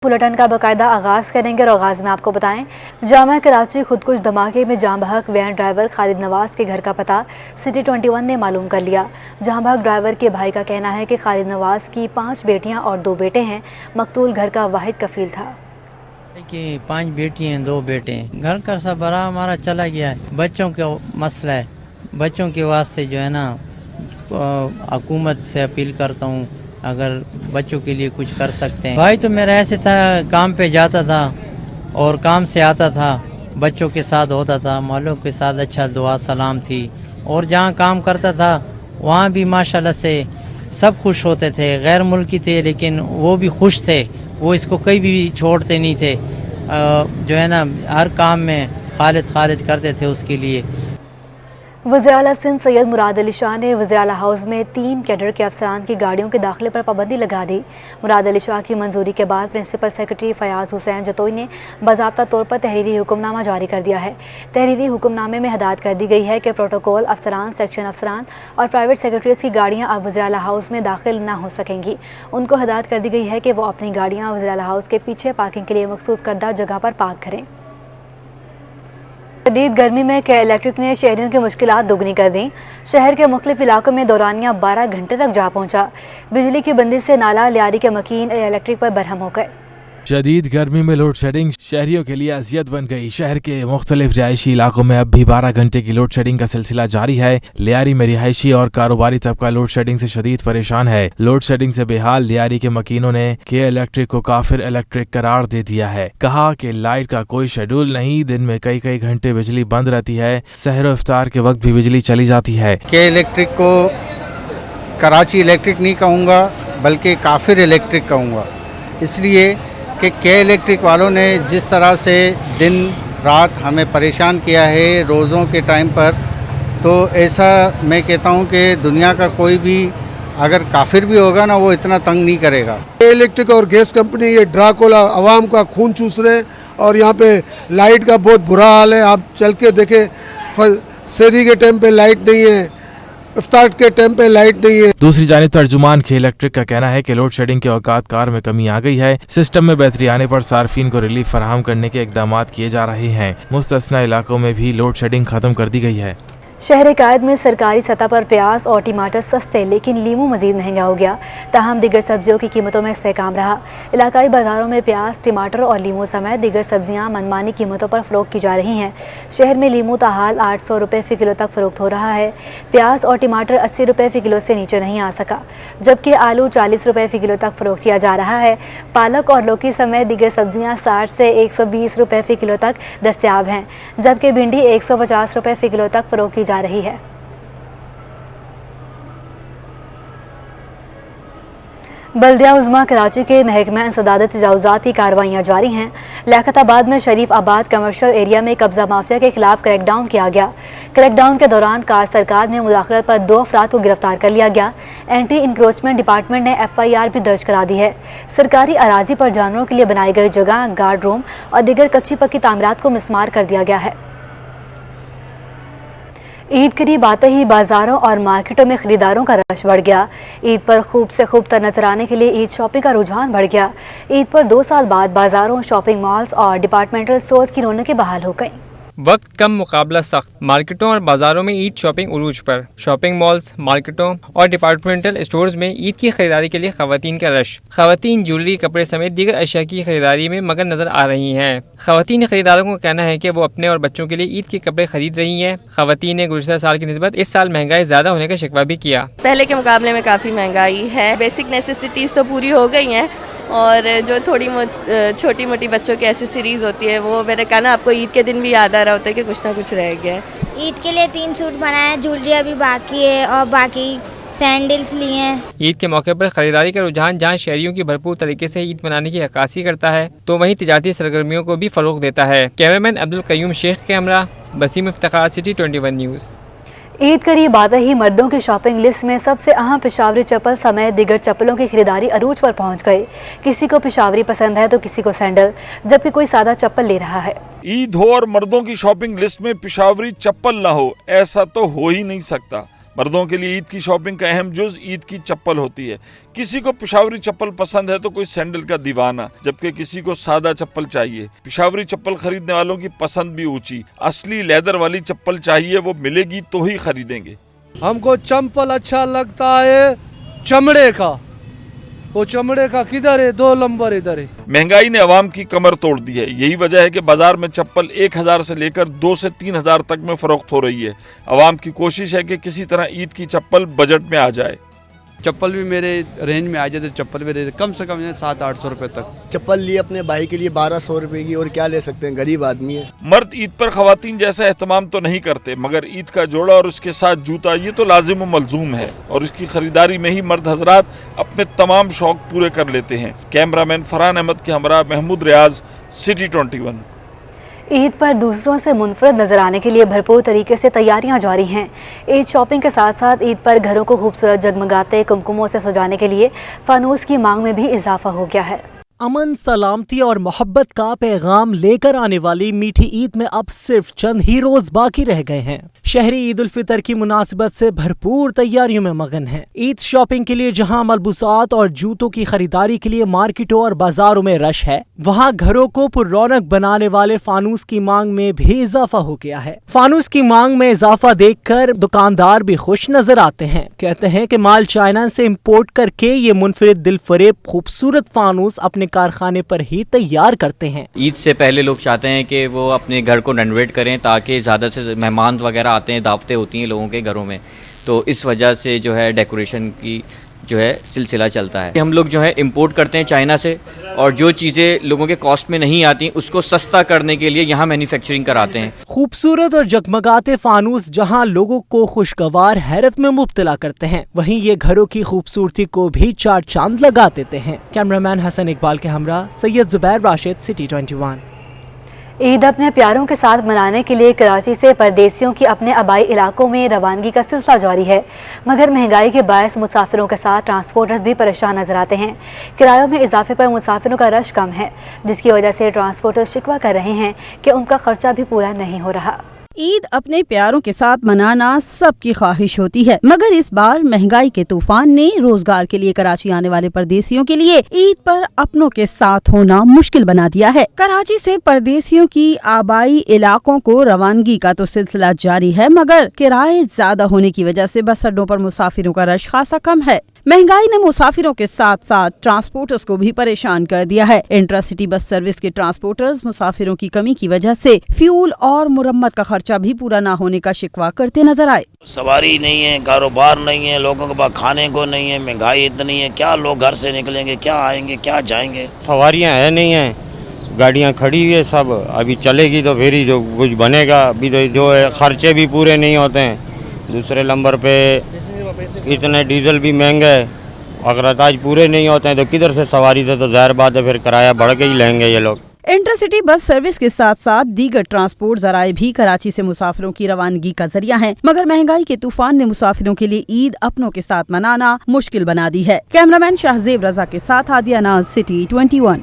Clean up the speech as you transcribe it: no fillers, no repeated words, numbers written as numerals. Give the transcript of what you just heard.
Bulletin का बाकायदा आगाज़ करेंगे और आगाज़ में आपको बताएं, जामा कराची खुदकुश धमाके में जाँ बहक वैन ड्राइवर खालिद नवाज के घर का पता सिटी 21 ने मालूम कर लिया। जाँ बहक ड्राइवर के भाई का कहना है कि खालिद नवाज की 5 बेटियां और 2 बेटे हैं। मकतूल घर का वाहिद कफील था। कि 5 बेटियां 2 बेटे हैं। घर का सरबराह हमारा चला गया है। बच्चों का मसला है, बच्चों के वास्ते जो है ना हुकूमत से अपील करता हूँ, अगर बच्चों के लिए कुछ कर सकते हैं। भाई तो मेरा ऐसे था, काम पे जाता था और काम से आता था, बच्चों के साथ होता था, मालों के साथ अच्छा दुआ सलाम थी, और जहाँ काम करता था वहाँ भी माशाल्लाह से सब खुश होते थे। गैर मुल्की थे लेकिन वो भी खुश थे, वो इसको कहीं भी छोड़ते नहीं थे। जो है ना हर काम में खालिद करते थे उसके लिए। वज़ीर आला सिंध सैयद मुराद अली शाह ने वज़ीर आला हाउस में 3 कैडर के अफसरान की गाड़ियों के दाखिले पर पाबंदी लगा दी। मुराद अली शाह की मंजूरी के बाद प्रिंसिपल सेक्रेटरी फयाज हुसैन जतोई ने बाज़ाब्ता तौर पर तहरीरी हुक्मनामा जारी कर दिया है। तहरीरी हुक्मनामे में हदायत कर दी गई है कि प्रोटोकॉल अफसरान, सेक्शन अफसरान और प्राइवेट सेक्रेटरीज की गाड़ियाँ अब वज़ीर आला हाउस में दाखिल न हो सकेंगी। उनको हदायत कर दी गई है कि वो अपनी गाड़ियाँ वज़ीर आला हाउस के पीछे पार्किंग के लिए मखसूस करदा जगह पर पार्क करें। शदीद गर्मी में के इलेक्ट्रिक ने शहरियों की मुश्किलात दोगुनी कर दी। शहर के मुख्तलिफ इलाकों में दौरानिया 12 घंटे तक जा पहुंचा। बिजली की बंदी से नाला लियारी के मकीन इलेक्ट्रिक पर बरहम हो गए। शदीद गर्मी में लोड शेडिंग शहरियों के लिए अजियत बन गई। शहर के मुख्तलिफ रिहायशी इलाकों में अब भी 12 घंटे की लोड शेडिंग का सिलसिला जारी है। लियारी में रिहायशी और कारोबारी तबका लोड शेडिंग से शदीद परेशान है। लोड शेडिंग से बेहाल लियारी के मकीनों ने के इलेक्ट्रिक को काफिर इलेक्ट्रिक करार दे दिया है। कहा कि लाइट का कोई शेड्यूल नहीं, दिन में कई घंटे बिजली बंद रहती है, सहर और इफ्तार के वक्त भी बिजली चली जाती है। के इलेक्ट्रिक को कराची इलेक्ट्रिक नहीं कहूँगा बल्कि काफिर इलेक्ट्रिक कहूँगा, इसलिए कि के इलेक्ट्रिक वालों ने जिस तरह से दिन रात हमें परेशान किया है रोज़ों के टाइम पर, तो ऐसा मैं कहता हूं कि दुनिया का कोई भी अगर काफिर भी होगा ना वो इतना तंग नहीं करेगा। के इलेक्ट्रिक और गैस कंपनी ये ड्राकोला आवाम का खून चूस रहे हैं और यहाँ पे लाइट का बहुत बुरा हाल है। आप चल के देखें, शहरी के टाइम पे लाइट नहीं है, इफ्तार के टाइम पे लाइट नहीं है। दूसरी जानिब तर्जुमान के इलेक्ट्रिक का कहना है कि लोड शेडिंग के औकात कार में कमी आ गई है। सिस्टम में बेहतरी आने पर सार्फिन को रिलीफ फराहम करने के इकदाम किए जा रहे हैं। मुस्तस्ना इलाकों में भी लोड शेडिंग खत्म कर दी गई है। शहर कायद में सरकारी सतह पर प्याज और टमाटर सस्ते, लेकिन लीमू मजीद महंगा हो गया। ताहम दीगर सब्जियों की कीमतों में इस्तेहकाम रहा। इलाकाई बाजारों में प्याज, टमाटर और लीमू समेत दीगर सब्जियां मनमानी कीमतों पर फरोख्त की जा रही हैं। शहर में लीमू ताहाल 800 रुपये फ़ी किलो तक फरोख्त हो रहा है। प्याज और टमाटर 80 रुपये फ़ी किलो से नीचे नहीं आ सका, जबकि आलू 40 रुपये फ़ी किलो तक फरोख्त किया जा रहा है। पालक और लौकी समेत दीगर सब्जियाँ 60 से 120 रुपये फ़ी किलो तक दस्तियाब हैं, जबकि भिंडी 150 रुपये फ़ी किलो तक फरोख्त की जा रही है। बल्दिया उज़्मा कराची के महकमा इंसदाद तजावुज़ात की कार्रवाइयाँ जारी हैं। लियाकताबाद में शरीफ आबाद कमर्शियल एरिया में कब्जा माफिया के खिलाफ क्रैकडाउन किया गया। क्रैकडाउन के दौरान कार सरकार में मुदाखलत पर 2 अफराद को गिरफ्तार कर लिया गया। एंटी इंक्रोचमेंट डिपार्टमेंट ने FIR भी दर्ज करा दी है। सरकारी अराजी पर जानवरों के लिए बनाई गई जगह, गार्ड रूम और दीगर कच्ची पक्की तामीरात को मिसमार कर दिया गया है। ईद करीब आते ही बाजारों और मार्केटों में खरीदारों का रश बढ़ गया। ईद पर खूब से खूब तर नजर आने के लिए ईद शॉपिंग का रुझान बढ़ गया। ईद पर 2 साल बाद बाजारों, शॉपिंग मॉल्स और डिपार्टमेंटल स्टोर्स की रौनकें बहाल हो गईं। वक्त कम मुकाबला सख्त, मार्केटों और बाजारों में ईद शॉपिंग उरूज पर। शॉपिंग मॉल्स, मार्केटों और डिपार्टमेंटल स्टोर्स में ईद की खरीदारी के लिए खवातीन का रश। खवातीन ज्वेलरी, कपड़े समेत दीगर अशिया की खरीदारी में मगन नजर आ रही हैं। खवातीन खरीदारों को कहना है कि वो अपने और बच्चों के लिए ईद के कपड़े खरीद रही हैं। खवातीन ने गुज़श्ता साल की निस्बत इस साल महंगाई ज़्यादा होने का शिकवा भी किया। पहले के मुकाबले में काफ़ी महंगाई है। बेसिक नेसेसिटीज़ तो पूरी हो गई हैं और जो थोड़ी छोटी मोटी बच्चों की एसेसरीज होती है वो मेरे कहना आपको ईद के दिन भी याद आ रहा होता है कि कुछ ना कुछ रह गया है। ईद के लिए 3 सूट बनाए, ज्वेलरी अभी बाकी है और बाकी सैंडल्स लिए हैं। ईद के मौके पर खरीदारी का रुझान जहां शहरियों की भरपूर तरीके से ईद मनाने की अक्कासी करता है, तो वहीं तिजारती सरगर्मियों को भी फरोग देता है। कैमरामैन अब्दुल कयूम शेख के हमरा, वसीम इफ्तिखार, सिटी 21 न्यूज़। ईद करीब आते ही मर्दों की शॉपिंग लिस्ट में सबसे अहम पेशावरी चप्पल समेत दीगर चप्पलों की खरीदारी अरूज पर पहुंच गई। किसी को पेशावरी पसंद है तो किसी को सैंडल, जबकि कोई सादा चप्पल ले रहा है। ईद हो और मर्दों की शॉपिंग लिस्ट में पेशावरी चप्पल ना हो, ऐसा तो हो ही नहीं सकता। मर्दों के लिए ईद की शॉपिंग का अहम जुज ईद की चप्पल होती है। किसी को पिशावरी चप्पल पसंद है तो कोई सैंडल का दीवाना, जबकि किसी को सादा चप्पल चाहिए। पिशावरी चप्पल खरीदने वालों की पसंद भी ऊंची, असली लेदर वाली चप्पल चाहिए, वो मिलेगी तो ही खरीदेंगे। हमको चंपल अच्छा लगता है चमड़े का, वो चमड़े का किधर है, 2 नंबर इधर है। महंगाई ने अवाम की कमर तोड़ दी है। यही वजह है कि बाजार में चप्पल 1000 से लेकर 2 से 3000 तक में फरोख्त हो रही है। अवाम की कोशिश है कि किसी तरह ईद की चप्पल बजट में आ जाए। चप्पल भी मेरे रेंज में आ जाए तो चप्पल मेरे कम से कम 700-800 रुपए तक। चप्पल ली अपने भाई के लिए 1200 रुपए की, और क्या ले सकते हैं, गरीब आदमी है। मर्द ईद पर खवातीन जैसा एहतमाम तो नहीं करते, मगर ईद का जोड़ा और उसके साथ जूता ये तो लाजिम व मलजूम है, और इसकी खरीदारी में ही मर्द हजरात अपने तमाम शौक पूरे कर लेते हैं। कैमरामैन फरहान अहमद के हमरा महमूद रियाज, सिटी 21। ईद पर दूसरों से मुनफरद नजर आने के लिए भरपूर तरीके से तैयारियां जारी हैं। ईद शॉपिंग के साथ साथ ईद पर घरों को खूबसूरत जगमगाते कुमकुमों से सजाने के लिए फानूस की मांग में भी इजाफा हो गया है। अमन, सलामती और मोहब्बत का पैगाम लेकर आने वाली मीठी ईद में अब सिर्फ चंद ही रोज बाकी रह गए हैं। शहरी ईद उल फितर की मुनासिबत से भरपूर तैयारियों में मगन हैं। ईद शॉपिंग के लिए जहां मलबूसात और जूतों की खरीदारी के लिए मार्केटों और बाजारों में रश है, वहां घरों को पुररौनक बनाने वाले फानूस की मांग में भी इजाफा हो गया है। फानूस की मांग में इजाफा देखकर दुकानदार भी खुश नजर आते हैं। कहते हैं कि माल चाइना से इम्पोर्ट करके ये मुनफरिद दिलफरेब खूबसूरत फानूस अपने कारखाने पर ही तैयार करते हैं। ईद से पहले लोग चाहते हैं कि वो अपने घर को रेनोवेट करें ताकि ज़्यादा से मेहमान वगैरह आते हैं, दावतें होती हैं लोगों के घरों में, तो इस वजह से जो है डेकोरेशन की जो है सिलसिला चलता है। हम लोग जो है इंपोर्ट करते हैं चाइना से, और जो चीज़ें लोगों के कॉस्ट में नहीं आती उसको सस्ता करने के लिए यहाँ मैन्युफैक्चरिंग कराते हैं। खूबसूरत और जगमगाते फानूस जहाँ लोगों को खुशगवार हैरत में मुब्तला करते हैं, वहीं ये घरों की खूबसूरती को भी चार चांद लगा देते हैं। कैमरामैन हसन इकबाल के हमरा सैयद जुबैर राशिद, सिटी 21। ईद अपने प्यारों के साथ मनाने के लिए कराची से परदेसियों की अपने आबाई इलाकों में रवानगी का सिलसिला जारी है, मगर महंगाई के बायस मुसाफिरों के साथ ट्रांसपोर्टर्स भी परेशान नजर आते हैं। किरायों में इजाफे पर मुसाफिरों का रश कम है, जिसकी वजह से ट्रांसपोर्टर्स शिकवा कर रहे हैं कि उनका खर्चा भी पूरा नहीं हो रहा। ईद अपने प्यारों के साथ मनाना सबकी ख्वाहिश होती है, मगर इस बार महंगाई के तूफान ने रोजगार के लिए कराची आने वाले परदेसियों के लिए ईद पर अपनों के साथ होना मुश्किल बना दिया है। कराची से परदेसियों की आबाई इलाकों को रवानगी का तो सिलसिला जारी है, मगर किराए ज्यादा होने की वजह से बस अड्डों पर मुसाफिरों का रश खासा कम है। महंगाई ने मुसाफिरों के साथ साथ ट्रांसपोर्टर्स को भी परेशान कर दिया है। इंट्रासिटी बस सर्विस के ट्रांसपोर्टर्स मुसाफिरों की कमी की वजह से फ्यूल और मुरम्मत का खर्चा भी पूरा न होने का शिकवा करते नजर आए। सवारी नहीं है, कारोबार नहीं है, लोगों के पास खाने को नहीं है, महंगाई इतनी है, क्या लोग घर से निकलेंगे, क्या आएंगे, क्या जाएंगे। सवारियाँ है नहीं है, गाड़ियाँ खड़ी हुई है सब, अभी चलेगी तो फिर ही जो कुछ बनेगा। अभी तो जो है खर्चे भी पूरे नहीं होते हैं। दूसरे नंबर पे इतने डीजल भी महंगा है, अगर अताज पूरे नहीं होते हैं तो किधर से सवारी से, तो जाहिर बात है फिर किराया बढ़ के ही लेंगे ये लोग। इंटरसिटी बस सर्विस के साथ साथ दीगर ट्रांसपोर्ट जराए भी कराची से मुसाफिरों की रवानगी का जरिया हैं, मगर महंगाई के तूफान ने मुसाफिरों के लिए ईद अपनों के साथ मनाना मुश्किल बना दी है। कैमरामैन शाहजेब रजा के साथ आदिया नाज, सिटी 21।